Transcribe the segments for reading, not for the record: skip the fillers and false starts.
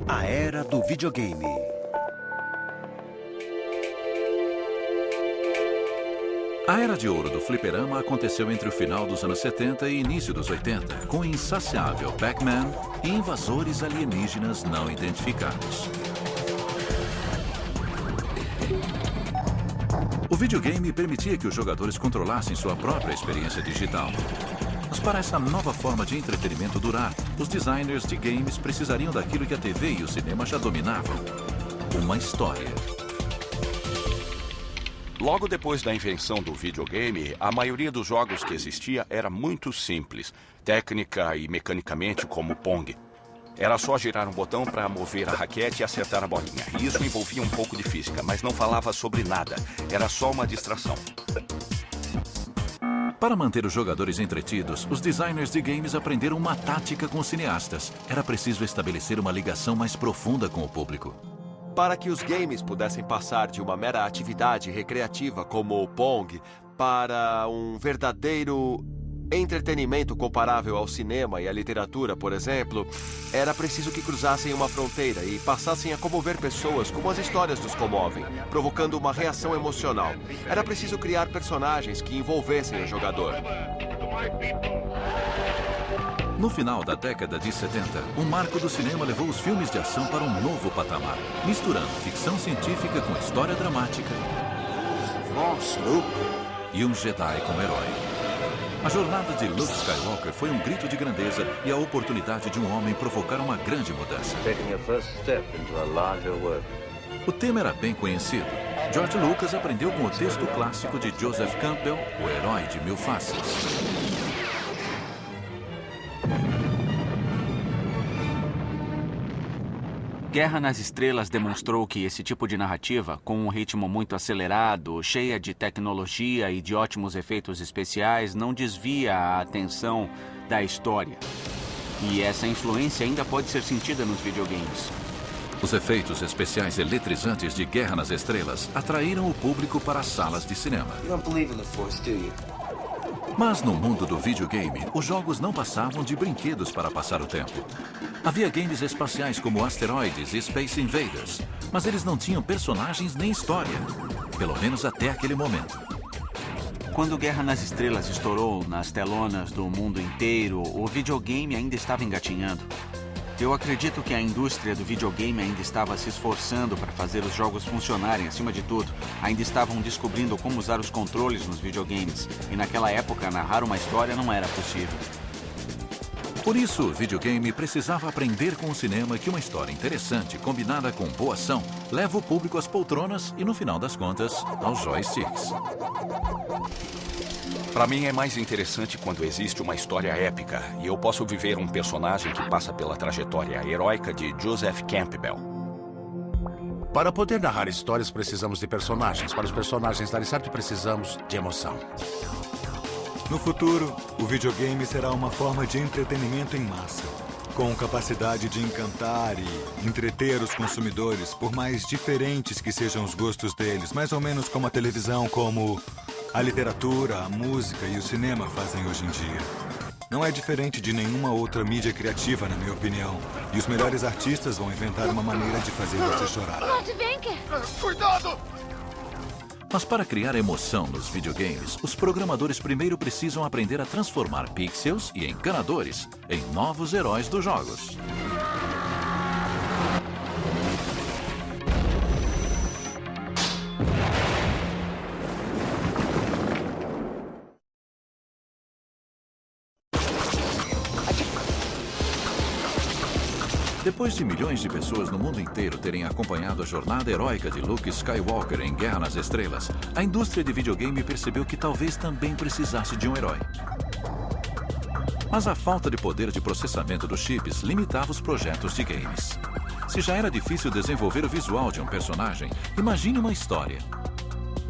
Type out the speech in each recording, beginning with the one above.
A era do videogame. A era de ouro do fliperama aconteceu entre o final dos anos 70 e início dos 80, com o insaciável Pac-Man e invasores alienígenas não identificados. O videogame permitia que os jogadores controlassem sua própria experiência digital. Mas para essa nova forma de entretenimento durar, os designers de games precisariam daquilo que a TV e o cinema já dominavam: uma história. Logo depois da invenção do videogame, a maioria dos jogos que existia era muito simples, técnica e mecanicamente como Pong. Era só girar um botão para mover a raquete e acertar a bolinha. E isso envolvia um pouco de física, mas não falava sobre nada. Era só uma distração. Para manter os jogadores entretidos, os designers de games aprenderam uma tática com os cineastas. Era preciso estabelecer uma ligação mais profunda com o público. Para que os games pudessem passar de uma mera atividade recreativa como o Pong para um verdadeiro entretenimento comparável ao cinema e à literatura, por exemplo, era preciso que cruzassem uma fronteira e passassem a comover pessoas como as histórias nos comovem, provocando uma reação emocional. Era preciso criar personagens que envolvessem o jogador. No final da década de 70, o marco do cinema levou os filmes de ação para um novo patamar, misturando ficção científica com história dramática e um Jedi como herói. A jornada de Luke Skywalker foi um grito de grandeza e a oportunidade de um homem provocar uma grande mudança. O tema era bem conhecido. George Lucas aprendeu com o texto clássico de Joseph Campbell, O Herói de Mil Faces. Guerra nas Estrelas demonstrou que esse tipo de narrativa, com um ritmo muito acelerado, cheia de tecnologia e de ótimos efeitos especiais, não desvia a atenção da história. E essa influência ainda pode ser sentida nos videogames. Os efeitos especiais eletrizantes de Guerra nas Estrelas atraíram o público para as salas de cinema. Mas no mundo do videogame, os jogos não passavam de brinquedos para passar o tempo. Havia games espaciais como Asteroids e Space Invaders, mas eles não tinham personagens nem história, pelo menos até aquele momento. Quando Guerra nas Estrelas estourou nas telonas do mundo inteiro, o videogame ainda estava engatinhando. Eu acredito que a indústria do videogame ainda estava se esforçando para fazer os jogos funcionarem acima de tudo. Ainda estavam descobrindo como usar os controles nos videogames. E naquela época, narrar uma história não era possível. Por isso, o videogame precisava aprender com o cinema que uma história interessante, combinada com boa ação, leva o público às poltronas e, no final das contas, aos joysticks. Para mim é mais interessante quando existe uma história épica e eu posso viver um personagem que passa pela trajetória heróica de Joseph Campbell. Para poder narrar histórias, precisamos de personagens. Para os personagens darem certo, precisamos de emoção. No futuro, o videogame será uma forma de entretenimento em massa, com capacidade de encantar e entreter os consumidores, por mais diferentes que sejam os gostos deles, mais ou menos como a televisão, como a literatura, a música e o cinema fazem hoje em dia. Não é diferente de nenhuma outra mídia criativa, na minha opinião. E os melhores artistas vão inventar uma maneira de fazer você chorar. Cuidado! Mas para criar emoção nos videogames, os programadores primeiro precisam aprender a transformar pixels e encanadores em novos heróis dos jogos. Depois de milhões de pessoas no mundo inteiro terem acompanhado a jornada heróica de Luke Skywalker em Guerra nas Estrelas, a indústria de videogame percebeu que talvez também precisasse de um herói. Mas a falta de poder de processamento dos chips limitava os projetos de games. Se já era difícil desenvolver o visual de um personagem, imagine uma história.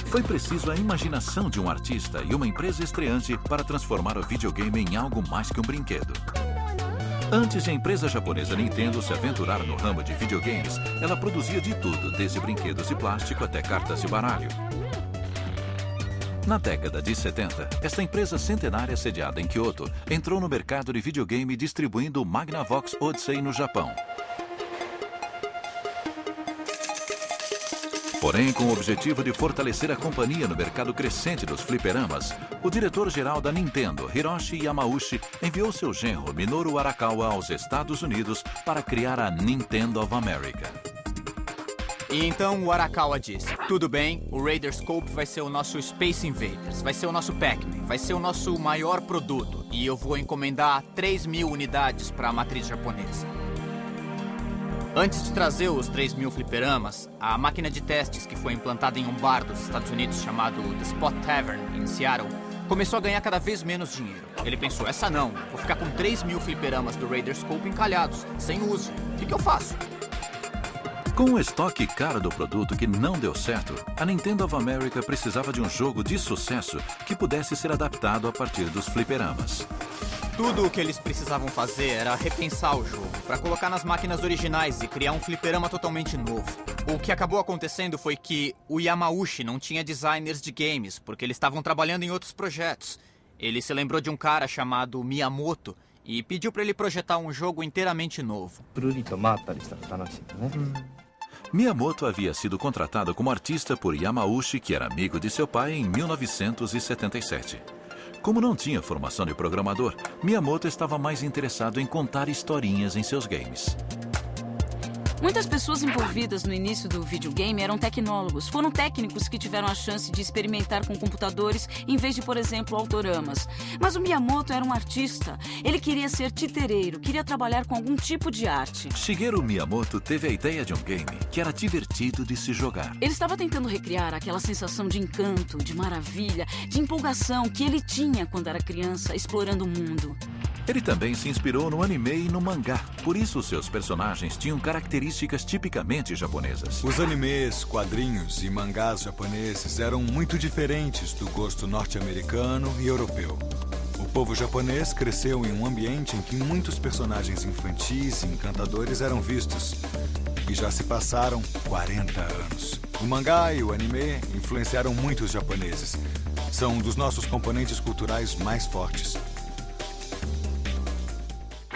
Foi preciso a imaginação de um artista e uma empresa estreante para transformar o videogame em algo mais que um brinquedo. Antes de a empresa japonesa Nintendo se aventurar no ramo de videogames, ela produzia de tudo, desde brinquedos de plástico até cartas de baralho. Na década de 70, esta empresa centenária sediada em Kyoto entrou no mercado de videogame distribuindo o Magnavox Odyssey no Japão. Porém, com o objetivo de fortalecer a companhia no mercado crescente dos fliperamas, o diretor-geral da Nintendo, Hiroshi Yamauchi, enviou seu genro Minoru Arakawa aos Estados Unidos para criar a Nintendo of America. E então o Arakawa disse: tudo bem, o Radarscope vai ser o nosso Space Invaders, vai ser o nosso Pac-Man, vai ser o nosso maior produto. E eu vou encomendar 3.000 unidades para a matriz japonesa. Antes de trazer os 3.000 fliperamas, a máquina de testes que foi implantada em um bar dos Estados Unidos chamado The Spot Tavern, em Seattle, começou a ganhar cada vez menos dinheiro. Ele pensou: essa não, vou ficar com 3.000 fliperamas do Radarscope encalhados, sem uso. O que eu faço? Com o estoque caro do produto que não deu certo, a Nintendo of America precisava de um jogo de sucesso que pudesse ser adaptado a partir dos fliperamas. Tudo o que eles precisavam fazer era repensar o jogo, para colocar nas máquinas originais e criar um fliperama totalmente novo. O que acabou acontecendo foi que o Yamauchi não tinha designers de games, porque eles estavam trabalhando em outros projetos. Ele se lembrou de um cara chamado Miyamoto e pediu para ele projetar um jogo inteiramente novo. Miyamoto havia sido contratado como artista por Yamauchi, que era amigo de seu pai, em 1977. Como não tinha formação de programador, Miyamoto estava mais interessado em contar historinhas em seus games. Muitas pessoas envolvidas no início do videogame eram tecnólogos. Foram técnicos que tiveram a chance de experimentar com computadores em vez de, por exemplo, autoramas. Mas o Miyamoto era um artista. Ele queria ser titereiro, queria trabalhar com algum tipo de arte. Shigeru Miyamoto teve a ideia de um game que era divertido de se jogar. Ele estava tentando recriar aquela sensação de encanto, de maravilha, de empolgação que ele tinha quando era criança, explorando o mundo. Ele também se inspirou no anime e no mangá. Por isso, seus personagens tinham características tipicamente japonesas. Os animes, quadrinhos e mangás japoneses eram muito diferentes do gosto norte-americano e europeu. O povo japonês cresceu em um ambiente em que muitos personagens infantis e encantadores eram vistos. E já se passaram 40 anos. O mangá e o anime influenciaram muito os japoneses. São um dos nossos componentes culturais mais fortes.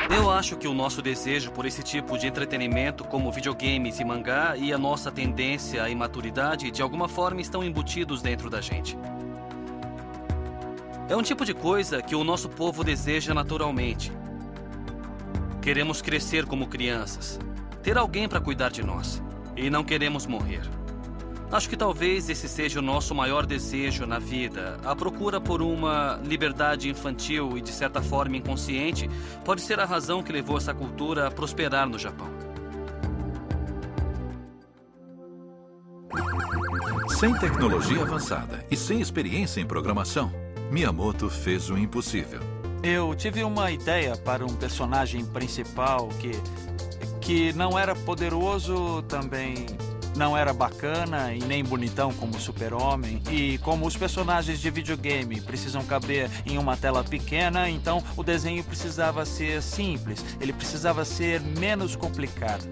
Eu acho que o nosso desejo por esse tipo de entretenimento, como videogames e mangá, e a nossa tendência à imaturidade, de alguma forma estão embutidos dentro da gente. É um tipo de coisa que o nosso povo deseja naturalmente. Queremos crescer como crianças, ter alguém para cuidar de nós, e não queremos morrer. Acho que talvez esse seja o nosso maior desejo na vida. A procura por uma liberdade infantil e, de certa forma, inconsciente pode ser a razão que levou essa cultura a prosperar no Japão. Sem tecnologia avançada e sem experiência em programação, Miyamoto fez o impossível. Eu tive uma ideia para um personagem principal que não era poderoso, também não era bacana e nem bonitão como o Super-Homem. E como os personagens de videogame precisam caber em uma tela pequena, então o desenho precisava ser simples. Ele precisava ser menos complicado.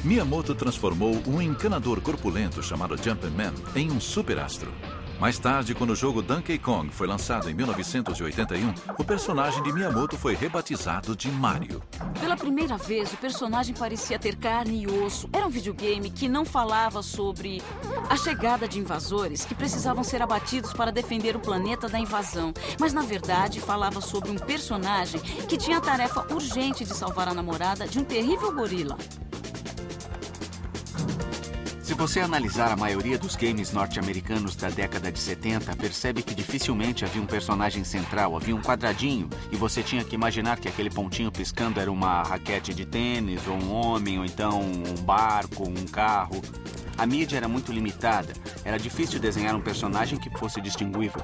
Miyamoto transformou um encanador corpulento chamado Jumpman em um superastro. Mais tarde, quando o jogo Donkey Kong foi lançado em 1981, o personagem de Miyamoto foi rebatizado de Mario. Pela primeira vez, o personagem parecia ter carne e osso. Era um videogame que não falava sobre a chegada de invasores que precisavam ser abatidos para defender o planeta da invasão. Mas, na verdade, falava sobre um personagem que tinha a tarefa urgente de salvar a namorada de um terrível gorila. Se você analisar a maioria dos games norte-americanos da década de 70, percebe que dificilmente havia um personagem central, havia um quadradinho, e você tinha que imaginar que aquele pontinho piscando era uma raquete de tênis, ou um homem, ou então um barco, um carro. A mídia era muito limitada, era difícil desenhar um personagem que fosse distinguível.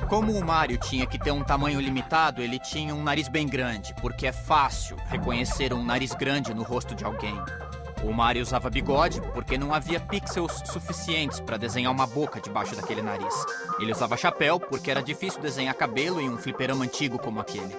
Como o Mario tinha que ter um tamanho limitado, ele tinha um nariz bem grande, porque é fácil reconhecer um nariz grande no rosto de alguém. O Mario usava bigode porque não havia pixels suficientes para desenhar uma boca debaixo daquele nariz. Ele usava chapéu porque era difícil desenhar cabelo em um fliperama antigo como aquele.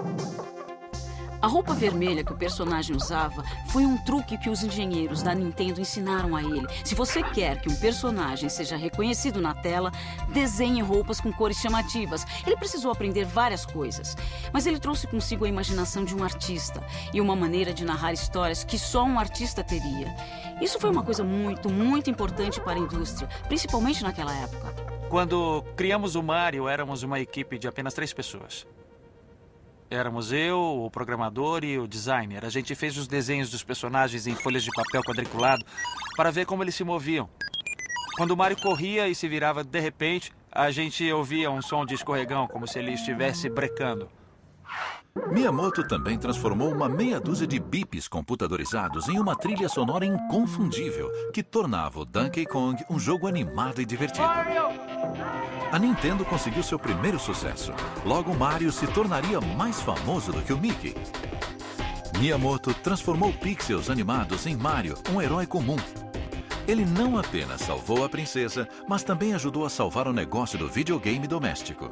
A roupa vermelha que o personagem usava foi um truque que os engenheiros da Nintendo ensinaram a ele. Se você quer que um personagem seja reconhecido na tela, desenhe roupas com cores chamativas. Ele precisou aprender várias coisas, mas ele trouxe consigo a imaginação de um artista e uma maneira de narrar histórias que só um artista teria. Isso foi uma coisa muito importante para a indústria, principalmente naquela época. Quando criamos o Mario, éramos uma equipe de apenas 3 pessoas. Éramos eu, o programador e o designer. A gente fez os desenhos dos personagens em folhas de papel quadriculado para ver como eles se moviam. Quando o Mario corria e se virava de repente, a gente ouvia um som de escorregão, como se ele estivesse brecando. Miyamoto também transformou uma meia dúzia de bips computadorizados em uma trilha sonora inconfundível, que tornava o Donkey Kong um jogo animado e divertido. A Nintendo conseguiu seu primeiro sucesso. Logo, Mario se tornaria mais famoso do que o Mickey. Miyamoto transformou pixels animados em Mario, um herói comum. Ele não apenas salvou a princesa, mas também ajudou a salvar o negócio do videogame doméstico.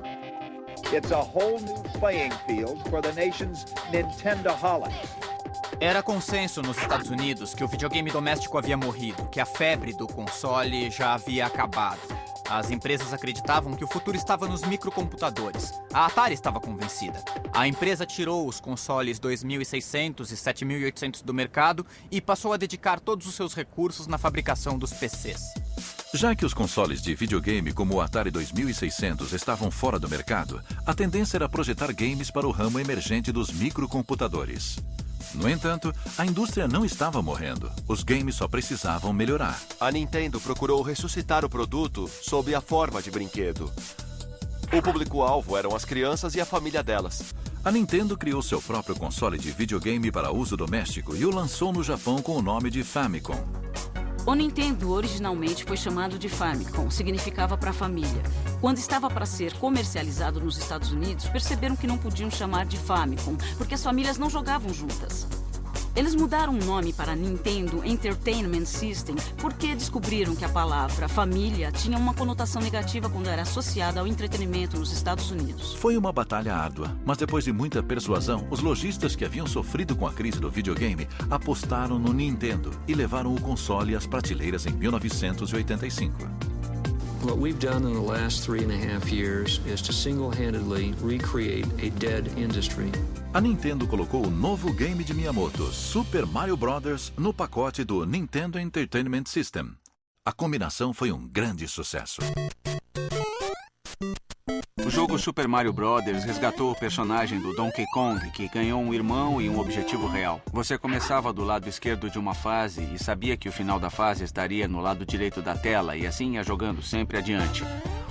It's a whole new playing field for the nation's Nintendo-holics. Era consenso nos Estados Unidos que o videogame doméstico havia morrido, que a febre do console já havia acabado. As empresas acreditavam que o futuro estava nos microcomputadores. A Atari estava convencida. A empresa tirou os consoles 2600 e 7800 do mercado e passou a dedicar todos os seus recursos na fabricação dos PCs. Já que os consoles de videogame como o Atari 2600 estavam fora do mercado, a tendência era projetar games para o ramo emergente dos microcomputadores. No entanto, a indústria não estava morrendo. Os games só precisavam melhorar. A Nintendo procurou ressuscitar o produto sob a forma de brinquedo. O público-alvo eram as crianças e a família delas. A Nintendo criou seu próprio console de videogame para uso doméstico e o lançou no Japão com o nome de Famicom. O Nintendo originalmente foi chamado de Famicom, significava para família. Quando estava para ser comercializado nos Estados Unidos, perceberam que não podiam chamar de Famicom, porque as famílias não jogavam juntas. Eles mudaram o nome para Nintendo Entertainment System porque descobriram que a palavra família tinha uma conotação negativa quando era associada ao entretenimento nos Estados Unidos. Foi uma batalha árdua, mas depois de muita persuasão, os lojistas que haviam sofrido com a crise do videogame apostaram no Nintendo e levaram o console às prateleiras em 1985. What we've done in the last 3.5 years is to single-handedly recreate a dead industry. A Nintendo colocou o novo game de Miyamoto, Super Mario Bros., no pacote do Nintendo Entertainment System. A combinação foi um grande sucesso. O jogo Super Mario Bros. Resgatou o personagem do Donkey Kong, que ganhou um irmão e um objetivo real. Você começava do lado esquerdo de uma fase e sabia que o final da fase estaria no lado direito da tela e assim ia jogando sempre adiante.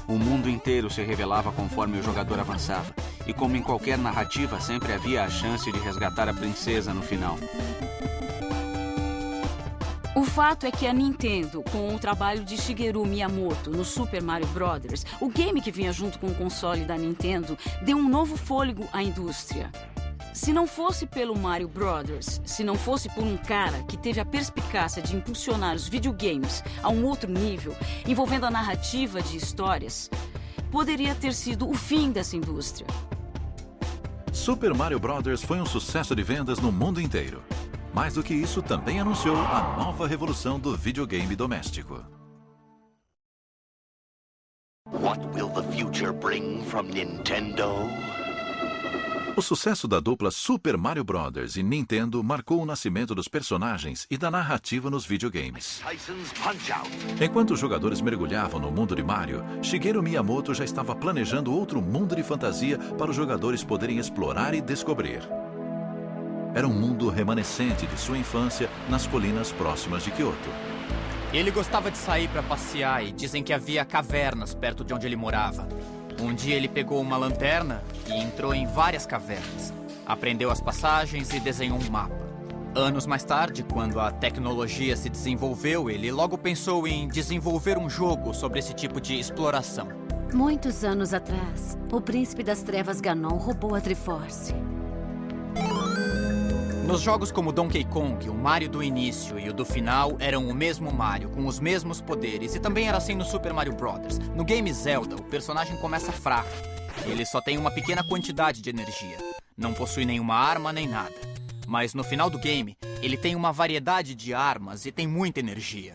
O mundo inteiro se revelava conforme o jogador avançava. E como em qualquer narrativa, sempre havia a chance de resgatar a princesa no final. O fato é que a Nintendo, com o trabalho de Shigeru Miyamoto no Super Mario Bros., o game que vinha junto com o console da Nintendo, deu um novo fôlego à indústria. Se não fosse pelo Mario Bros., se não fosse por um cara que teve a perspicácia de impulsionar os videogames a um outro nível, envolvendo a narrativa de histórias, poderia ter sido o fim dessa indústria. Super Mario Bros. Foi um sucesso de vendas no mundo inteiro. Mais do que isso, também anunciou a nova revolução do videogame doméstico. What will the future bring from Nintendo? O sucesso da dupla Super Mario Bros. E Nintendo marcou o nascimento dos personagens e da narrativa nos videogames. Enquanto os jogadores mergulhavam no mundo de Mario, Shigeru Miyamoto já estava planejando outro mundo de fantasia para os jogadores poderem explorar e descobrir. Era um mundo remanescente de sua infância nas colinas próximas de Kyoto. Ele gostava de sair para passear e dizem que havia cavernas perto de onde ele morava. Um dia ele pegou uma lanterna e entrou em várias cavernas. Aprendeu as passagens e desenhou um mapa. Anos mais tarde, quando a tecnologia se desenvolveu, ele logo pensou em desenvolver um jogo sobre esse tipo de exploração. Muitos anos atrás, o príncipe das trevas Ganon roubou a Triforce. Nos jogos como Donkey Kong, o Mario do início e o do final eram o mesmo Mario, com os mesmos poderes, e também era assim no Super Mario Bros. No game Zelda, o personagem começa fraco. Ele só tem uma pequena quantidade de energia. Não possui nenhuma arma nem nada. Mas no final do game, ele tem uma variedade de armas e tem muita energia.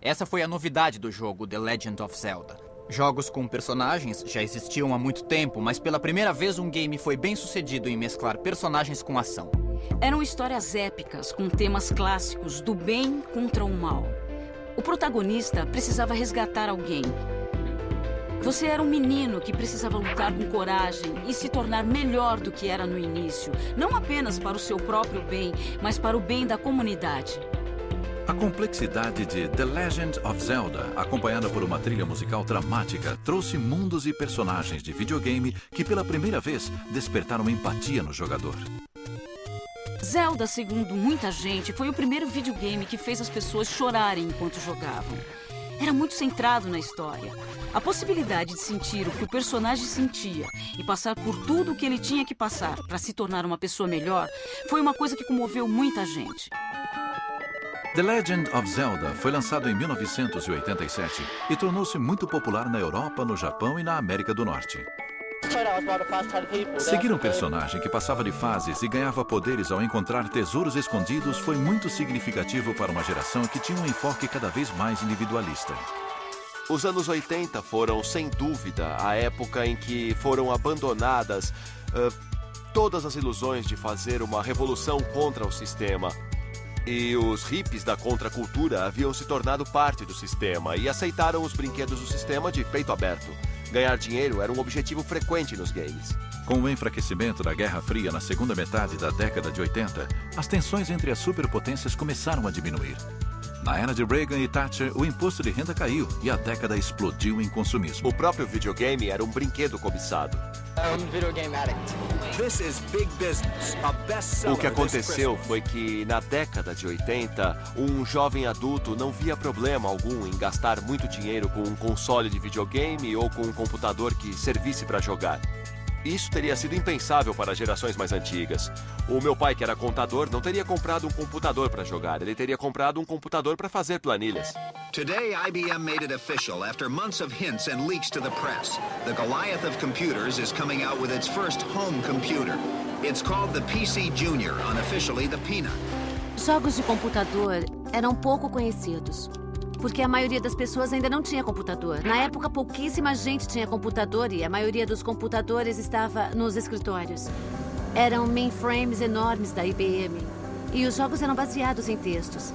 Essa foi a novidade do jogo The Legend of Zelda. Jogos com personagens já existiam há muito tempo, mas pela primeira vez um game foi bem sucedido em mesclar personagens com ação. Eram histórias épicas com temas clássicos do bem contra o mal. O protagonista precisava resgatar alguém. Você era um menino que precisava lutar com coragem e se tornar melhor do que era no início, não apenas para o seu próprio bem, mas para o bem da comunidade. A complexidade de The Legend of Zelda, acompanhada por uma trilha musical dramática, trouxe mundos e personagens de videogame que pela primeira vez despertaram empatia no jogador. Zelda, segundo muita gente, foi o primeiro videogame que fez as pessoas chorarem enquanto jogavam. Era muito centrado na história. A possibilidade de sentir o que o personagem sentia e passar por tudo o que ele tinha que passar para se tornar uma pessoa melhor foi uma coisa que comoveu muita gente. The Legend of Zelda foi lançado em 1987 e tornou-se muito popular na Europa, no Japão e na América do Norte. Seguir um personagem que passava de fases e ganhava poderes ao encontrar tesouros escondidos foi muito significativo para uma geração que tinha um enfoque cada vez mais individualista. Os anos 80 foram, sem dúvida, a época em que foram abandonadas todas as ilusões de fazer uma revolução contra o sistema. E os hippies da contracultura haviam se tornado parte do sistema e aceitaram os brinquedos do sistema de peito aberto. Ganhar dinheiro era um objetivo frequente nos games. Com o enfraquecimento da Guerra Fria na segunda metade da década de 80, as tensões entre as superpotências começaram a diminuir. Na era de Reagan e Thatcher, o imposto de renda caiu e a década explodiu em consumismo. O próprio videogame era um brinquedo cobiçado. O que aconteceu foi que, na década de 80, um jovem adulto não via problema algum em gastar muito dinheiro com um console de videogame ou com um computador que servisse para jogar. Isso teria sido impensável para gerações mais antigas. O meu pai, que era contador, não teria comprado um computador para jogar. Ele teria comprado um computador para fazer planilhas. Today, IBM made it official after months of hints and leaks to the press. The Goliath of computers is coming out with its first home computer. It's called the PC Junior, unofficially the Peanut. Jogos de computador eram pouco conhecidos, porque a maioria das pessoas ainda não tinha computador. Na época, pouquíssima gente tinha computador e a maioria dos computadores estava nos escritórios. Eram mainframes enormes da IBM e os jogos eram baseados em textos.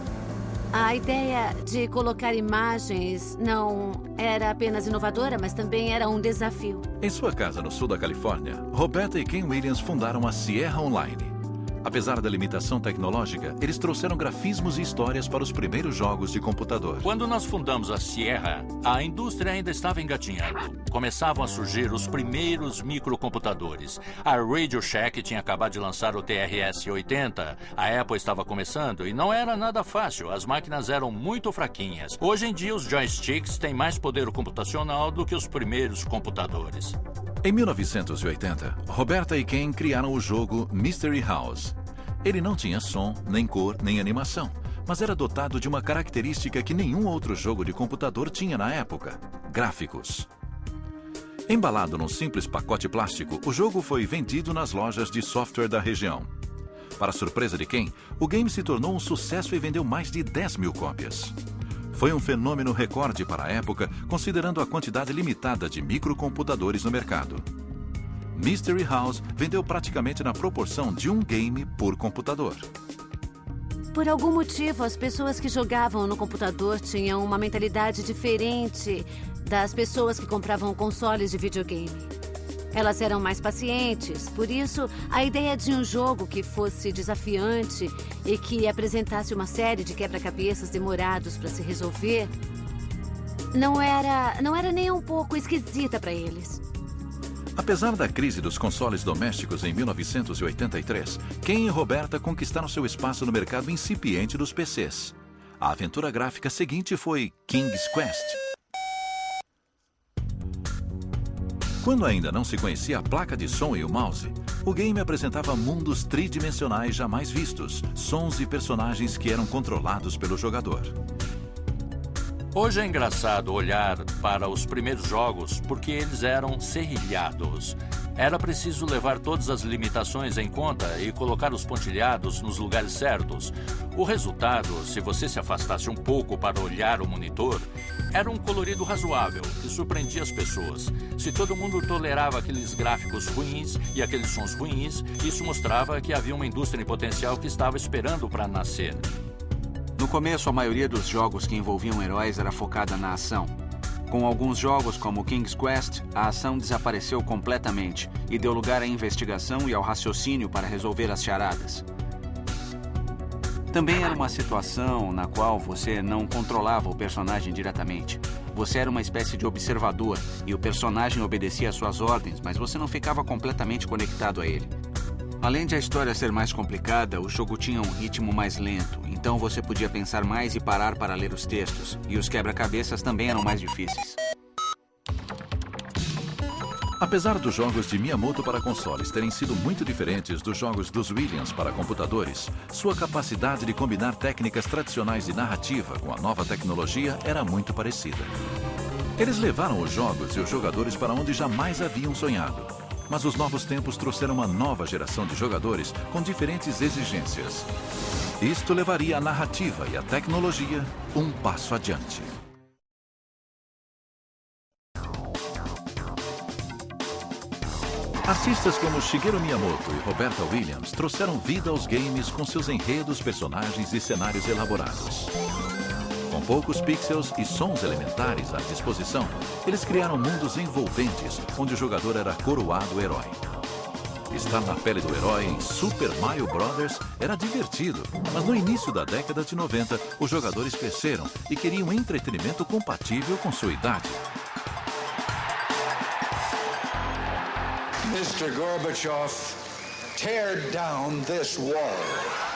A ideia de colocar imagens não era apenas inovadora, mas também era um desafio. Em sua casa no sul da Califórnia, Roberta e Ken Williams fundaram a Sierra Online. Apesar da limitação tecnológica, eles trouxeram grafismos e histórias para os primeiros jogos de computador. Quando nós fundamos a Sierra, a indústria ainda estava engatinhando. Começavam a surgir os primeiros microcomputadores. A Radio Shack tinha acabado de lançar o TRS-80, a Apple estava começando e não era nada fácil, as máquinas eram muito fraquinhas. Hoje em dia, os joysticks têm mais poder computacional do que os primeiros computadores. Em 1980, Roberta e Ken criaram o jogo Mystery House. Ele não tinha som, nem cor, nem animação, mas era dotado de uma característica que nenhum outro jogo de computador tinha na época: gráficos. Embalado num simples pacote plástico, o jogo foi vendido nas lojas de software da região. Para surpresa de Ken, o game se tornou um sucesso e vendeu mais de 10 mil cópias. Foi um fenômeno recorde para a época, considerando a quantidade limitada de microcomputadores no mercado. Mystery House vendeu praticamente na proporção de um game por computador. Por algum motivo, as pessoas que jogavam no computador tinham uma mentalidade diferente das pessoas que compravam consoles de videogame. Elas eram mais pacientes, por isso a ideia de um jogo que fosse desafiante e que apresentasse uma série de quebra-cabeças demorados para se resolver não era nem um pouco esquisita para eles. Apesar da crise dos consoles domésticos em 1983, Ken e Roberta conquistaram seu espaço no mercado incipiente dos PCs. A aventura gráfica seguinte foi King's Quest. Quando ainda não se conhecia a placa de som e o mouse, o game apresentava mundos tridimensionais jamais vistos, sons e personagens que eram controlados pelo jogador. Hoje é engraçado olhar para os primeiros jogos porque eles eram serrilhados. Era preciso levar todas as limitações em conta e colocar os pontilhados nos lugares certos. O resultado, se você se afastasse um pouco para olhar o monitor, era um colorido razoável que surpreendia as pessoas. Se todo mundo tolerava aqueles gráficos ruins e aqueles sons ruins, isso mostrava que havia uma indústria em potencial que estava esperando para nascer. No começo, a maioria dos jogos que envolviam heróis era focada na ação. Com alguns jogos, como King's Quest, a ação desapareceu completamente e deu lugar à investigação e ao raciocínio para resolver as charadas. Também era uma situação na qual você não controlava o personagem diretamente. Você era uma espécie de observador e o personagem obedecia às suas ordens, mas você não ficava completamente conectado a ele. Além de a história ser mais complicada, o jogo tinha um ritmo mais lento, então você podia pensar mais e parar para ler os textos, e os quebra-cabeças também eram mais difíceis. Apesar dos jogos de Miyamoto para consoles terem sido muito diferentes dos jogos dos Williams para computadores, sua capacidade de combinar técnicas tradicionais de narrativa com a nova tecnologia era muito parecida. Eles levaram os jogos e os jogadores para onde jamais haviam sonhado. Mas os novos tempos trouxeram uma nova geração de jogadores com diferentes exigências. Isto levaria a narrativa e a tecnologia um passo adiante. Artistas como Shigeru Miyamoto e Roberta Williams trouxeram vida aos games com seus enredos, personagens e cenários elaborados. Com poucos pixels e sons elementares à disposição, eles criaram mundos envolventes, onde o jogador era coroado herói. Estar na pele do herói em Super Mario Bros. Era divertido, mas no início da década de 90, os jogadores cresceram e queriam entretenimento compatível com sua idade. Mr. Gorbachev, tear down this wall.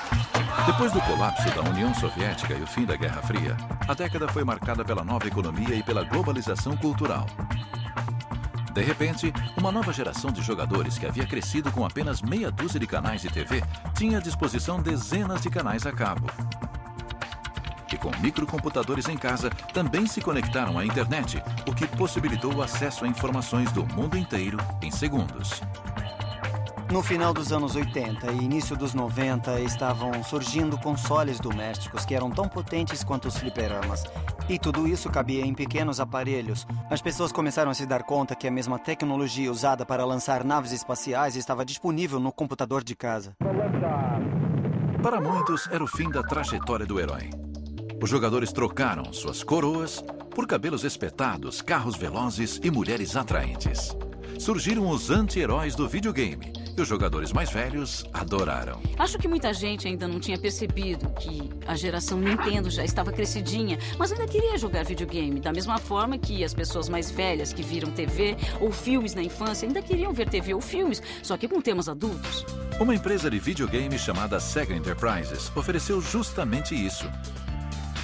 Depois do colapso da União Soviética e o fim da Guerra Fria, a década foi marcada pela nova economia e pela globalização cultural. De repente, uma nova geração de jogadores que havia crescido com apenas meia dúzia de canais de TV tinha à disposição dezenas de canais a cabo. E com microcomputadores em casa, também se conectaram à internet, o que possibilitou o acesso a informações do mundo inteiro em segundos. No final dos anos 80 e início dos 90, estavam surgindo consoles domésticos que eram tão potentes quanto os fliperamas. E tudo isso cabia em pequenos aparelhos. As pessoas começaram a se dar conta que a mesma tecnologia usada para lançar naves espaciais estava disponível no computador de casa. Para muitos, era o fim da trajetória do herói. Os jogadores trocaram suas coroas por cabelos espetados, carros velozes e mulheres atraentes. Surgiram os anti-heróis do videogame e os jogadores mais velhos adoraram. Acho que muita gente ainda não tinha percebido que a geração Nintendo já estava crescidinha, mas ainda queria jogar videogame, da mesma forma que as pessoas mais velhas que viram TV ou filmes na infância ainda queriam ver TV ou filmes, só que com temas adultos. Uma empresa de videogame chamada Sega Enterprises ofereceu justamente isso.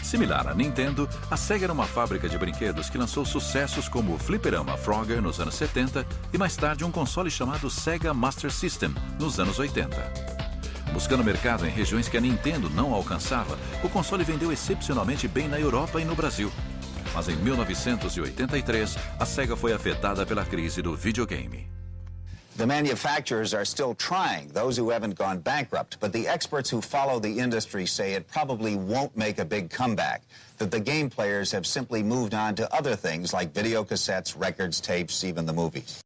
Similar à Nintendo, a Sega era uma fábrica de brinquedos que lançou sucessos como o fliperama Frogger nos anos 70 e mais tarde um console chamado Sega Master System nos anos 80. Buscando mercado em regiões que a Nintendo não alcançava, o console vendeu excepcionalmente bem na Europa e no Brasil. Mas em 1983, a Sega foi afetada pela crise do videogame. The manufacturers are still trying, those who haven't gone bankrupt, but the experts who follow the industry say it probably won't make a big comeback, that the game players have simply moved on to other things like videocassettes, records, tapes, even the movies.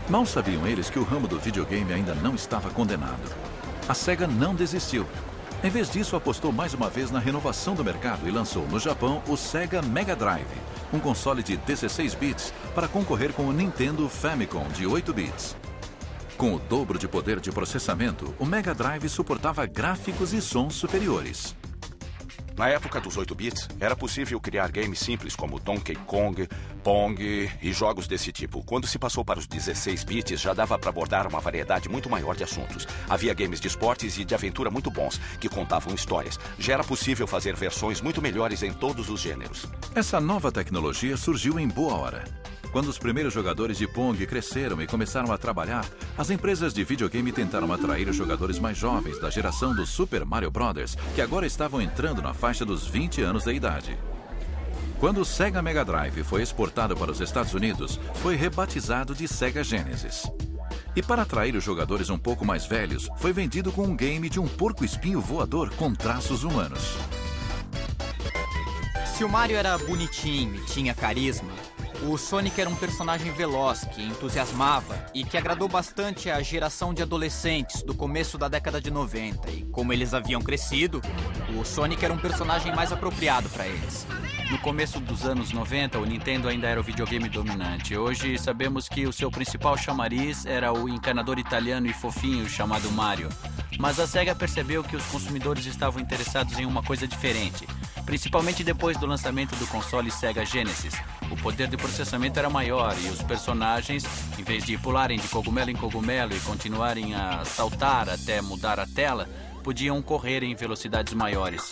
Mal sabiam eles que o ramo do videogame ainda não estava condenado. A Sega não desistiu. Em vez disso, apostou mais uma vez na renovação do mercado e lançou no Japão o Sega Mega Drive, um console de 16 bits para concorrer com o Nintendo Famicom de 8 bits. Com o dobro de poder de processamento, o Mega Drive suportava gráficos e sons superiores. Na época dos 8 bits, era possível criar games simples como Donkey Kong, Pong e jogos desse tipo. Quando se passou para os 16 bits, já dava para abordar uma variedade muito maior de assuntos. Havia games de esportes e de aventura muito bons, que contavam histórias. Já era possível fazer versões muito melhores em todos os gêneros. Essa nova tecnologia surgiu em boa hora. Quando os primeiros jogadores de Pong cresceram e começaram a trabalhar, as empresas de videogame tentaram atrair os jogadores mais jovens da geração do Super Mario Bros., que agora estavam entrando na faixa dos 20 anos de idade. Quando o Sega Mega Drive foi exportado para os Estados Unidos, foi rebatizado de Sega Genesis. E para atrair os jogadores um pouco mais velhos, foi vendido com um game de um porco-espinho voador com traços humanos. Se o Mario era bonitinho e tinha carisma, o Sonic era um personagem veloz que entusiasmava e que agradou bastante a geração de adolescentes do começo da década de 90. E como eles haviam crescido, o Sonic era um personagem mais apropriado para eles. No começo dos anos 90, o Nintendo ainda era o videogame dominante. Hoje sabemos que o seu principal chamariz era o encanador italiano e fofinho chamado Mario. Mas a Sega percebeu que os consumidores estavam interessados em uma coisa diferente, principalmente depois do lançamento do console Sega Genesis. O poder de processamento era maior e os personagens, em vez de pularem de cogumelo em cogumelo e continuarem a saltar até mudar a tela, podiam correr em velocidades maiores.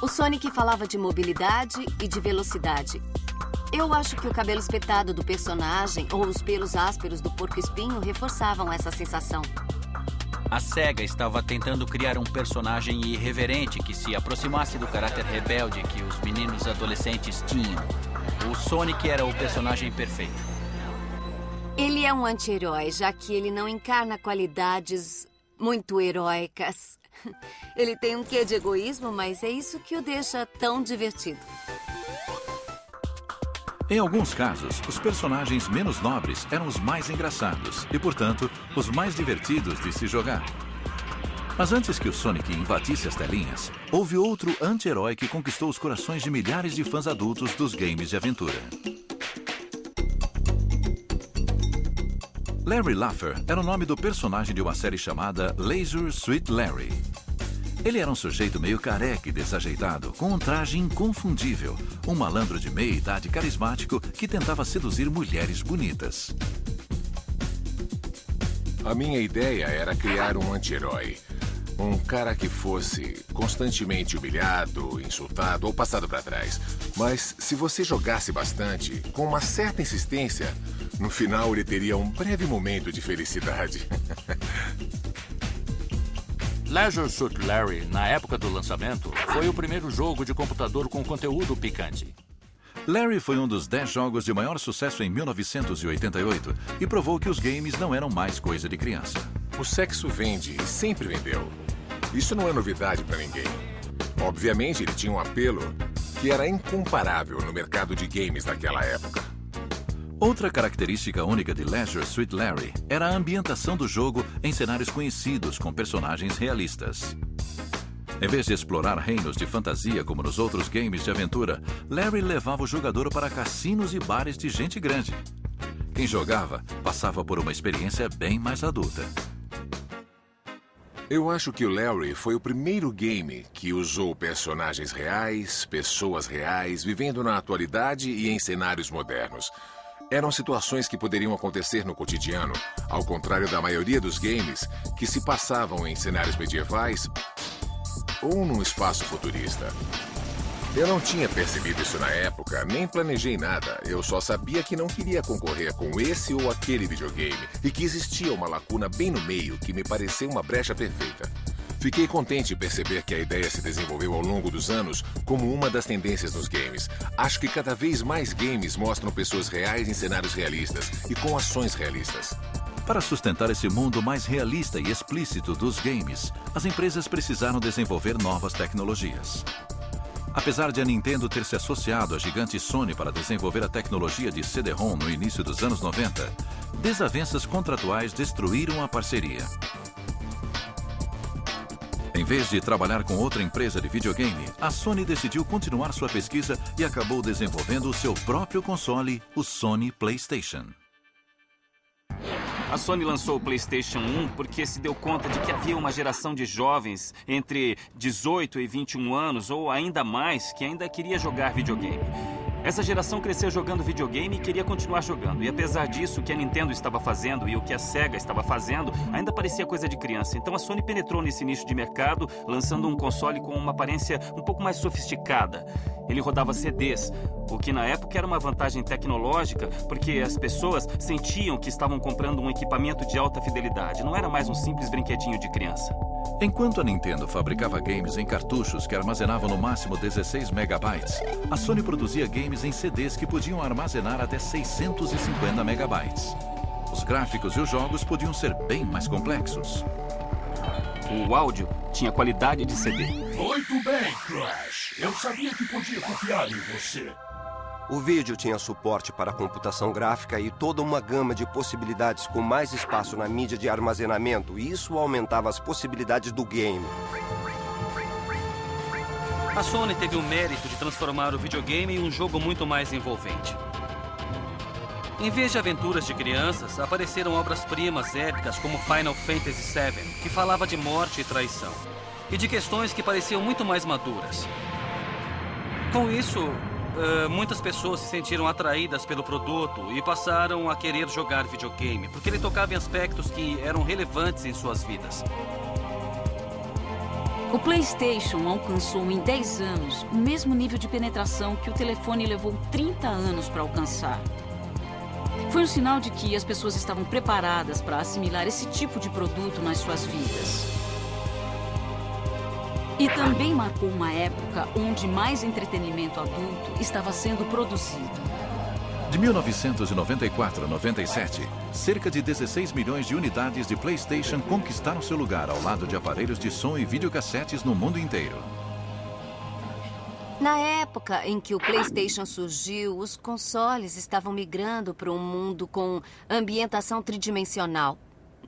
O Sonic falava de mobilidade e de velocidade. Eu acho que o cabelo espetado do personagem ou os pelos ásperos do porco-espinho reforçavam essa sensação. A Sega estava tentando criar um personagem irreverente que se aproximasse do caráter rebelde que os meninos adolescentes tinham. O Sonic era o personagem perfeito. Ele é um anti-herói, já que ele não encarna qualidades muito heróicas. Ele tem um quê de egoísmo, mas é isso que o deixa tão divertido. Em alguns casos, os personagens menos nobres eram os mais engraçados e, portanto, os mais divertidos de se jogar. Mas antes que o Sonic invadisse as telinhas, houve outro anti-herói que conquistou os corações de milhares de fãs adultos dos games de aventura. Larry Laffer era o nome do personagem de uma série chamada Leisure Suit Larry. Ele era um sujeito meio careca e desajeitado, com um traje inconfundível, um malandro de meia-idade carismático que tentava seduzir mulheres bonitas. A minha ideia era criar um anti-herói. Um cara que fosse constantemente humilhado, insultado ou passado para trás. Mas se você jogasse bastante, com uma certa insistência, no final ele teria um breve momento de felicidade. Leisure Suit Larry, na época do lançamento, foi o primeiro jogo de computador com conteúdo picante. Larry foi um dos 10 jogos de maior sucesso em 1988 e provou que os games não eram mais coisa de criança. O sexo vende e sempre vendeu. Isso não é novidade para ninguém. Obviamente, ele tinha um apelo que era incomparável no mercado de games daquela época. Outra característica única de Leisure Suit Larry era a ambientação do jogo em cenários conhecidos com personagens realistas. Em vez de explorar reinos de fantasia como nos outros games de aventura, Larry levava o jogador para cassinos e bares de gente grande. Quem jogava passava por uma experiência bem mais adulta. Eu acho que o Larry foi o primeiro game que usou personagens reais, pessoas reais, vivendo na atualidade e em cenários modernos. Eram situações que poderiam acontecer no cotidiano, ao contrário da maioria dos games que se passavam em cenários medievais ou num espaço futurista. Eu não tinha percebido isso na época, nem planejei nada. Eu só sabia que não queria concorrer com esse ou aquele videogame e que existia uma lacuna bem no meio que me pareceu uma brecha perfeita. Fiquei contente em perceber que a ideia se desenvolveu ao longo dos anos como uma das tendências nos games. Acho que cada vez mais games mostram pessoas reais em cenários realistas e com ações realistas. Para sustentar esse mundo mais realista e explícito dos games, as empresas precisaram desenvolver novas tecnologias. Apesar de a Nintendo ter se associado à gigante Sony para desenvolver a tecnologia de CD-ROM no início dos anos 90, desavenças contratuais destruíram a parceria. Em vez de trabalhar com outra empresa de videogame, a Sony decidiu continuar sua pesquisa e acabou desenvolvendo o seu próprio console, o Sony PlayStation. A Sony lançou o PlayStation 1 porque se deu conta de que havia uma geração de jovens entre 18 e 21 anos, ou ainda mais, que ainda queria jogar videogame. Essa geração cresceu jogando videogame e queria continuar jogando. E apesar disso, o que a Nintendo estava fazendo e o que a Sega estava fazendo ainda parecia coisa de criança. Então a Sony penetrou nesse nicho de mercado, lançando um console com uma aparência um pouco mais sofisticada. Ele rodava CDs, o que na época era uma vantagem tecnológica, porque as pessoas sentiam que estavam comprando um equipamento de alta fidelidade. Não era mais um simples brinquedinho de criança. Enquanto a Nintendo fabricava games em cartuchos que armazenavam no máximo 16 megabytes, a Sony produzia games em CDs que podiam armazenar até 650 megabytes. Os gráficos e os jogos podiam ser bem mais complexos. O áudio tinha qualidade de CD. Muito bem, Crash. Eu sabia que podia confiar em você. O vídeo tinha suporte para computação gráfica e toda uma gama de possibilidades com mais espaço na mídia de armazenamento, e isso aumentava as possibilidades do game. A Sony teve o mérito de transformar o videogame em um jogo muito mais envolvente. Em vez de aventuras de crianças, apareceram obras-primas épicas como Final Fantasy VII, que falava de morte e traição, e de questões que pareciam muito mais maduras. Com isso, muitas pessoas se sentiram atraídas pelo produto e passaram a querer jogar videogame, porque ele tocava em aspectos que eram relevantes em suas vidas. O PlayStation alcançou em 10 anos o mesmo nível de penetração que o telefone levou 30 anos para alcançar. Foi um sinal de que as pessoas estavam preparadas para assimilar esse tipo de produto nas suas vidas. E também marcou uma época onde mais entretenimento adulto estava sendo produzido. De 1994 a 97, cerca de 16 milhões de unidades de PlayStation conquistaram seu lugar ao lado de aparelhos de som e videocassetes no mundo inteiro. Na época em que o PlayStation surgiu, os consoles estavam migrando para um mundo com ambientação tridimensional.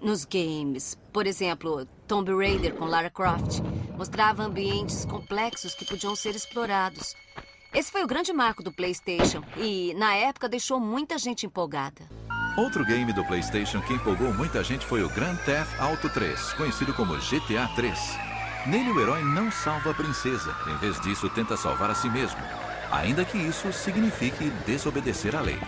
Nos games, por exemplo, Tomb Raider com Lara Croft mostrava ambientes complexos que podiam ser explorados. Esse foi o grande marco do PlayStation e, na época, deixou muita gente empolgada. Outro game do PlayStation que empolgou muita gente foi o Grand Theft Auto 3, conhecido como GTA 3. Nele, o herói não salva a princesa. Em vez disso, tenta salvar a si mesmo, ainda que isso signifique desobedecer à lei.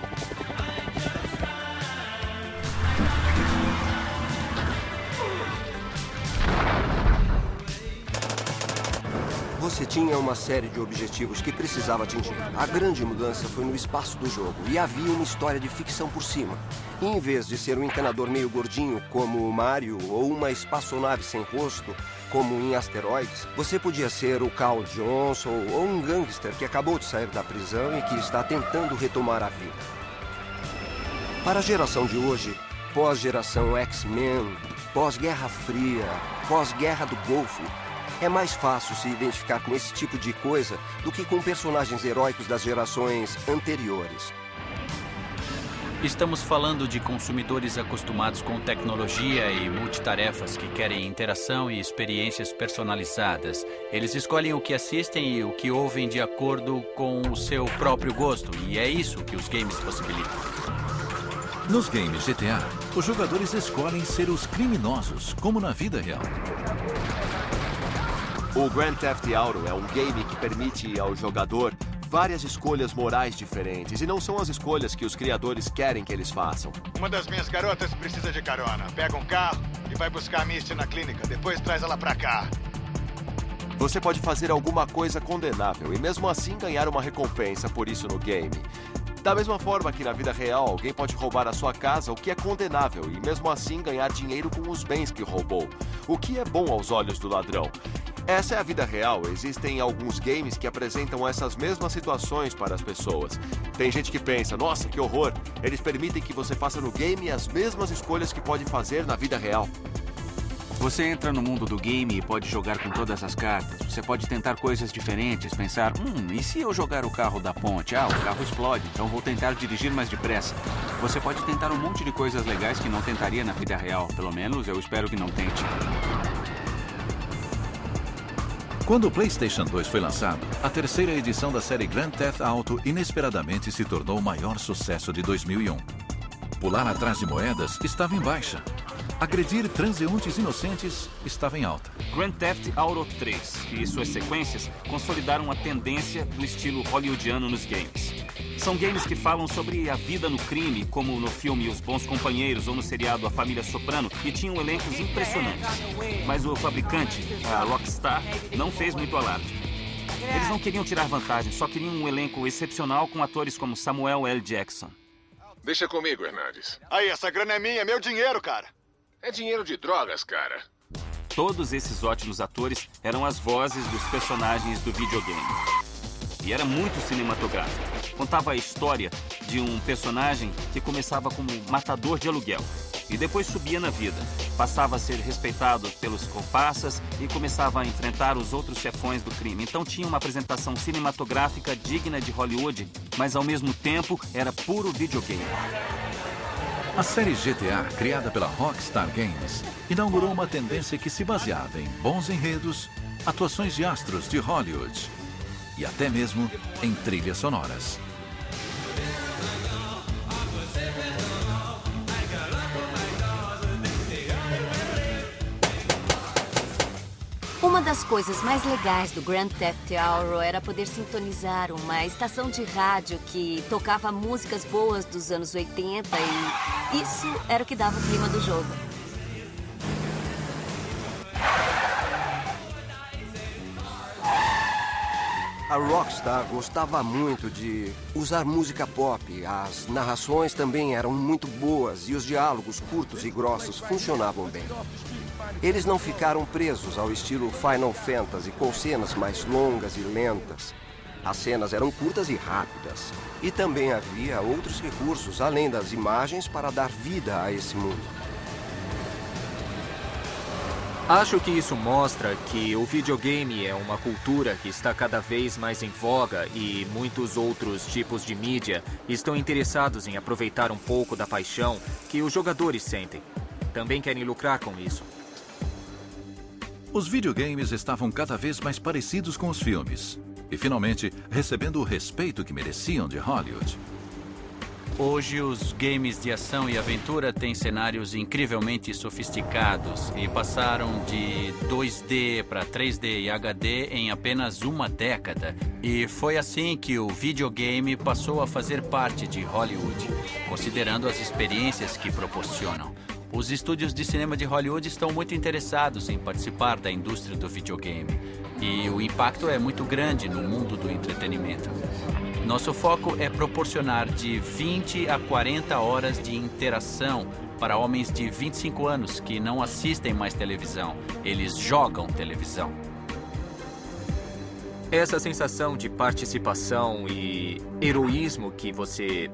Você tinha uma série de objetivos que precisava atingir. A grande mudança foi no espaço do jogo e havia uma história de ficção por cima. E em vez de ser um encanador meio gordinho, como o Mario, ou uma espaçonave sem rosto, como em Asteroids, você podia ser o Carl Johnson ou um gangster que acabou de sair da prisão e que está tentando retomar a vida. Para a geração de hoje, pós-geração X-Men, pós-Guerra Fria, pós-Guerra do Golfo, é mais fácil se identificar com esse tipo de coisa do que com personagens heróicos das gerações anteriores. Estamos falando de consumidores acostumados com tecnologia e multitarefas que querem interação e experiências personalizadas. Eles escolhem o que assistem e o que ouvem de acordo com o seu próprio gosto, e é isso que os games possibilitam. Nos games GTA, os jogadores escolhem ser os criminosos, como na vida real. O Grand Theft Auto é um game que permite ao jogador várias escolhas morais diferentes, e não são as escolhas que os criadores querem que eles façam. Uma das minhas garotas precisa de carona. Pega um carro e vai buscar a Misty na clínica. Depois traz ela pra cá. Você pode fazer alguma coisa condenável e mesmo assim ganhar uma recompensa por isso no game. Da mesma forma que na vida real, alguém pode roubar a sua casa, o que é condenável, e mesmo assim ganhar dinheiro com os bens que roubou, o que é bom aos olhos do ladrão. Essa é a vida real. Existem alguns games que apresentam essas mesmas situações para as pessoas. Tem gente que pensa, nossa, que horror. Eles permitem que você faça no game as mesmas escolhas que pode fazer na vida real. Você entra no mundo do game e pode jogar com todas as cartas. Você pode tentar coisas diferentes, pensar, e se eu jogar o carro da ponte? Ah, o carro explode, então vou tentar dirigir mais depressa. Você pode tentar um monte de coisas legais que não tentaria na vida real. Pelo menos eu espero que não tente. Quando o PlayStation 2 foi lançado, a terceira edição da série Grand Theft Auto inesperadamente se tornou o maior sucesso de 2001. Pular atrás de moedas estava em baixa. Agredir transeuntes inocentes estava em alta. Grand Theft Auto 3 e suas sequências consolidaram a tendência do estilo hollywoodiano nos games. São games que falam sobre a vida no crime, como no filme Os Bons Companheiros ou no seriado A Família Soprano, e tinham elencos impressionantes. Mas o fabricante, a Rockstar, não fez muito alarde. Eles não queriam tirar vantagem, só queriam um elenco excepcional com atores como Samuel L. Jackson. Deixa comigo, Hernandes. Aí, essa grana é minha, é meu dinheiro, cara. É dinheiro de drogas, cara. Todos esses ótimos atores eram as vozes dos personagens do videogame. E era muito cinematográfico. Contava a história de um personagem que começava como matador de aluguel e depois subia na vida. Passava a ser respeitado pelos comparsas e começava a enfrentar os outros chefões do crime. Então tinha uma apresentação cinematográfica digna de Hollywood, mas ao mesmo tempo era puro videogame. A série GTA, criada pela Rockstar Games, inaugurou uma tendência que se baseava em bons enredos, atuações de astros de Hollywood e até mesmo em trilhas sonoras. Uma das coisas mais legais do Grand Theft Auto era poder sintonizar uma estação de rádio que tocava músicas boas dos anos 80 e isso era o que dava o clima do jogo. A Rockstar gostava muito de usar música pop. As narrações também eram muito boas e os diálogos curtos e grossos funcionavam bem. Eles não ficaram presos ao estilo Final Fantasy, com cenas mais longas e lentas. As cenas eram curtas e rápidas. E também havia outros recursos, além das imagens, para dar vida a esse mundo. Acho que isso mostra que o videogame é uma cultura que está cada vez mais em voga e muitos outros tipos de mídia estão interessados em aproveitar um pouco da paixão que os jogadores sentem. Também querem lucrar com isso. Os videogames estavam cada vez mais parecidos com os filmes e, finalmente, recebendo o respeito que mereciam de Hollywood. Hoje, os games de ação e aventura têm cenários incrivelmente sofisticados e passaram de 2D para 3D e HD em apenas uma década. E foi assim que o videogame passou a fazer parte de Hollywood, considerando as experiências que proporcionam. Os estúdios de cinema de Hollywood estão muito interessados em participar da indústria do videogame. E o impacto é muito grande no mundo do entretenimento. Nosso foco é proporcionar de 20 a 40 horas de interação para homens de 25 anos que não assistem mais televisão. Eles jogam televisão. Essa sensação de participação e heroísmo que você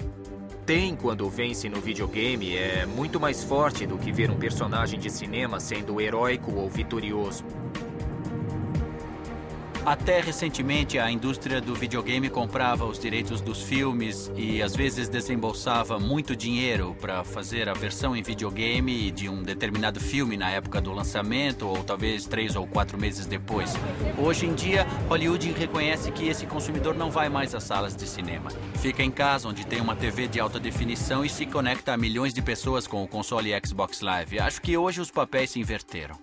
tem quando vence no videogame é muito mais forte do que ver um personagem de cinema sendo heróico ou vitorioso. Até recentemente, a indústria do videogame comprava os direitos dos filmes e às vezes desembolsava muito dinheiro para fazer a versão em videogame de um determinado filme na época do lançamento ou talvez 3 ou 4 meses depois. Hoje em dia, Hollywood reconhece que esse consumidor não vai mais às salas de cinema. Fica em casa onde tem uma TV de alta definição e se conecta a milhões de pessoas com o console Xbox Live. Acho que hoje os papéis se inverteram.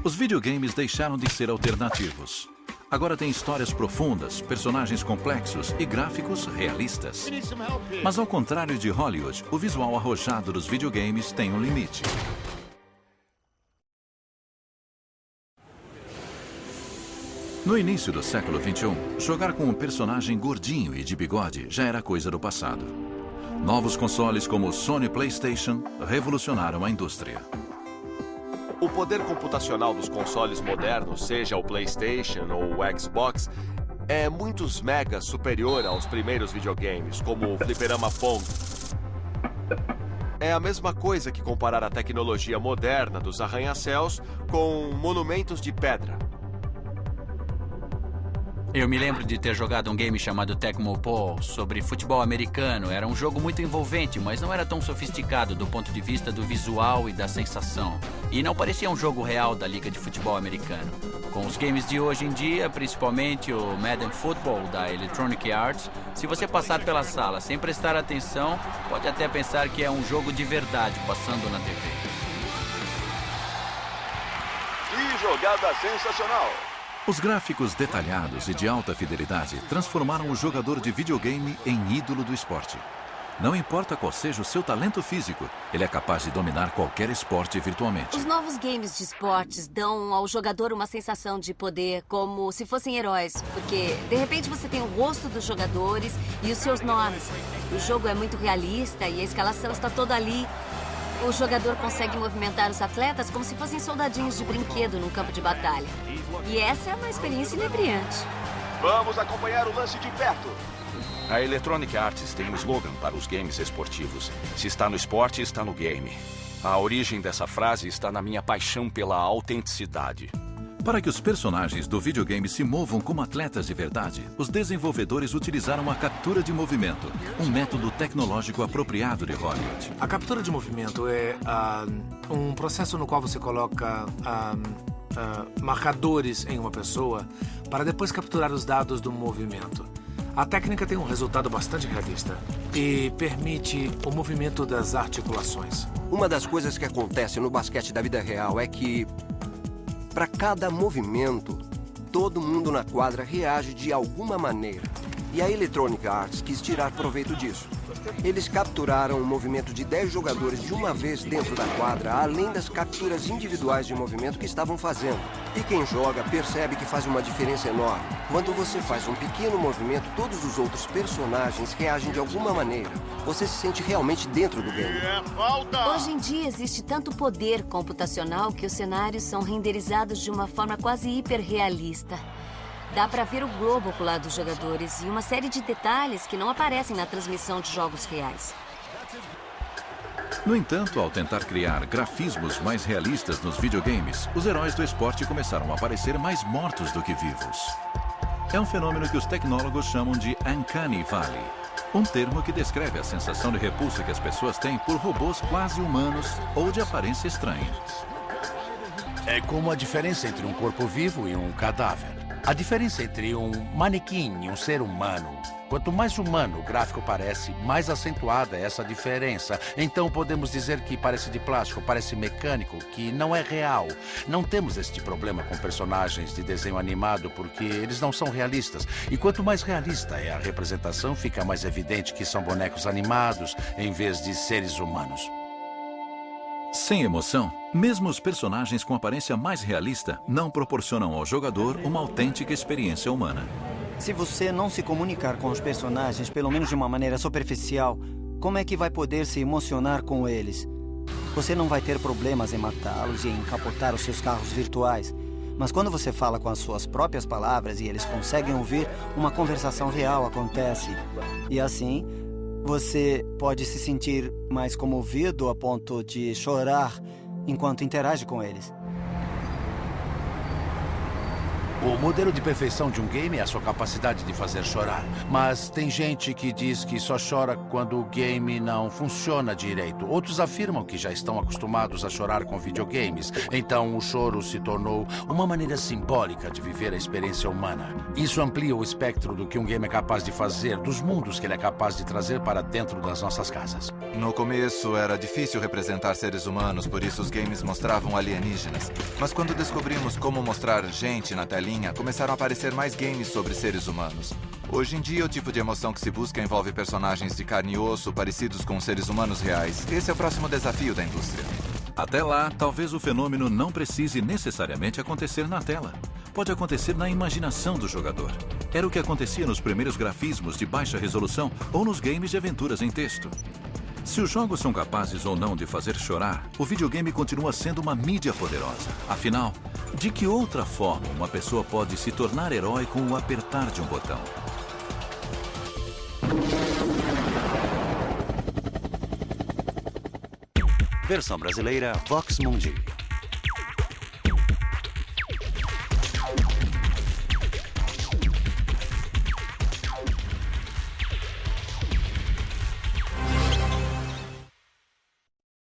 Os videogames deixaram de ser alternativos. Agora tem histórias profundas, personagens complexos e gráficos realistas. Mas ao contrário de Hollywood, o visual arrojado dos videogames tem um limite. No início do século XXI, jogar com um personagem gordinho e de bigode já era coisa do passado. Novos consoles como o Sony PlayStation revolucionaram a indústria. O poder computacional dos consoles modernos, seja o PlayStation ou o Xbox, é muitos megas superior aos primeiros videogames, como o fliperama Pong. É a mesma coisa que comparar a tecnologia moderna dos arranha-céus com monumentos de pedra. Eu me lembro de ter jogado um game chamado Tecmo Bowl sobre futebol americano. Era um jogo muito envolvente, mas não era tão sofisticado do ponto de vista do visual e da sensação. E não parecia um jogo real da Liga de Futebol Americano. Com os games de hoje em dia, principalmente o Madden Football da Electronic Arts, se você passar pela sala sem prestar atenção, pode até pensar que é um jogo de verdade passando na TV. Que jogada sensacional! Os gráficos detalhados e de alta fidelidade transformaram o jogador de videogame em ídolo do esporte. Não importa qual seja o seu talento físico, ele é capaz de dominar qualquer esporte virtualmente. Os novos games de esportes dão ao jogador uma sensação de poder, como se fossem heróis. Porque, de repente, você tem o rosto dos jogadores e os seus nomes. O jogo é muito realista e a escalação está toda ali. O jogador consegue movimentar os atletas como se fossem soldadinhos de brinquedo num campo de batalha. E essa é uma experiência inebriante. Vamos acompanhar o lance de perto. A Electronic Arts tem um slogan para os games esportivos. Se está no esporte, está no game. A origem dessa frase está na minha paixão pela autenticidade. Para que os personagens do videogame se movam como atletas de verdade, os desenvolvedores utilizaram a captura de movimento, um método tecnológico apropriado de Hollywood. A captura de movimento é um processo no qual você coloca marcadores em uma pessoa para depois capturar os dados do movimento. A técnica tem um resultado bastante realista e permite o movimento das articulações. Uma das coisas que acontece no basquete da vida real é que, para cada movimento, todo mundo na quadra reage de alguma maneira. E a Electronic Arts quis tirar proveito disso. Eles capturaram o movimento de 10 jogadores de uma vez dentro da quadra, além das capturas individuais de movimento que estavam fazendo. E quem joga percebe que faz uma diferença enorme. Quando você faz um pequeno movimento, todos os outros personagens reagem de alguma maneira. Você se sente realmente dentro do game. Hoje em dia existe tanto poder computacional que os cenários são renderizados de uma forma quase hiperrealista. Dá pra ver o globo ocular dos jogadores e uma série de detalhes que não aparecem na transmissão de jogos reais. No entanto, ao tentar criar grafismos mais realistas nos videogames, os heróis do esporte começaram a parecer mais mortos do que vivos. É um fenômeno que os tecnólogos chamam de Uncanny Valley, um termo que descreve a sensação de repulsa que as pessoas têm por robôs quase humanos ou de aparência estranha. É como a diferença entre um corpo vivo e um cadáver. A diferença entre um manequim e um ser humano. Quanto mais humano o gráfico parece, mais acentuada é essa diferença. Então podemos dizer que parece de plástico, parece mecânico, que não é real. Não temos este problema com personagens de desenho animado porque eles não são realistas. E quanto mais realista é a representação, fica mais evidente que são bonecos animados em vez de seres humanos. Sem emoção, mesmo os personagens com aparência mais realista não proporcionam ao jogador uma autêntica experiência humana. Se você não se comunicar com os personagens, pelo menos de uma maneira superficial, como é que vai poder se emocionar com eles? Você não vai ter problemas em matá-los e em capotar os seus carros virtuais. Mas quando você fala com as suas próprias palavras e eles conseguem ouvir, uma conversação real acontece. E assim, você pode se sentir mais comovido a ponto de chorar enquanto interage com eles. O modelo de perfeição de um game é a sua capacidade de fazer chorar. Mas tem gente que diz que só chora quando o game não funciona direito. Outros afirmam que já estão acostumados a chorar com videogames. Então o choro se tornou uma maneira simbólica de viver a experiência humana. Isso amplia o espectro do que um game é capaz de fazer, dos mundos que ele é capaz de trazer para dentro das nossas casas. No começo era difícil representar seres humanos, por isso os games mostravam alienígenas. Mas quando descobrimos como mostrar gente na telinha, começaram a aparecer mais games sobre seres humanos. Hoje em dia, o tipo de emoção que se busca envolve personagens de carne e osso parecidos com seres humanos reais. Esse é o próximo desafio da indústria. Até lá, talvez o fenômeno não precise necessariamente acontecer na tela. Pode acontecer na imaginação do jogador. Era o que acontecia nos primeiros grafismos de baixa resolução ou nos games de aventuras em texto. Se os jogos são capazes ou não de fazer chorar, o videogame continua sendo uma mídia poderosa. Afinal, de que outra forma uma pessoa pode se tornar herói com o apertar de um botão? Versão brasileira Vox Mundi.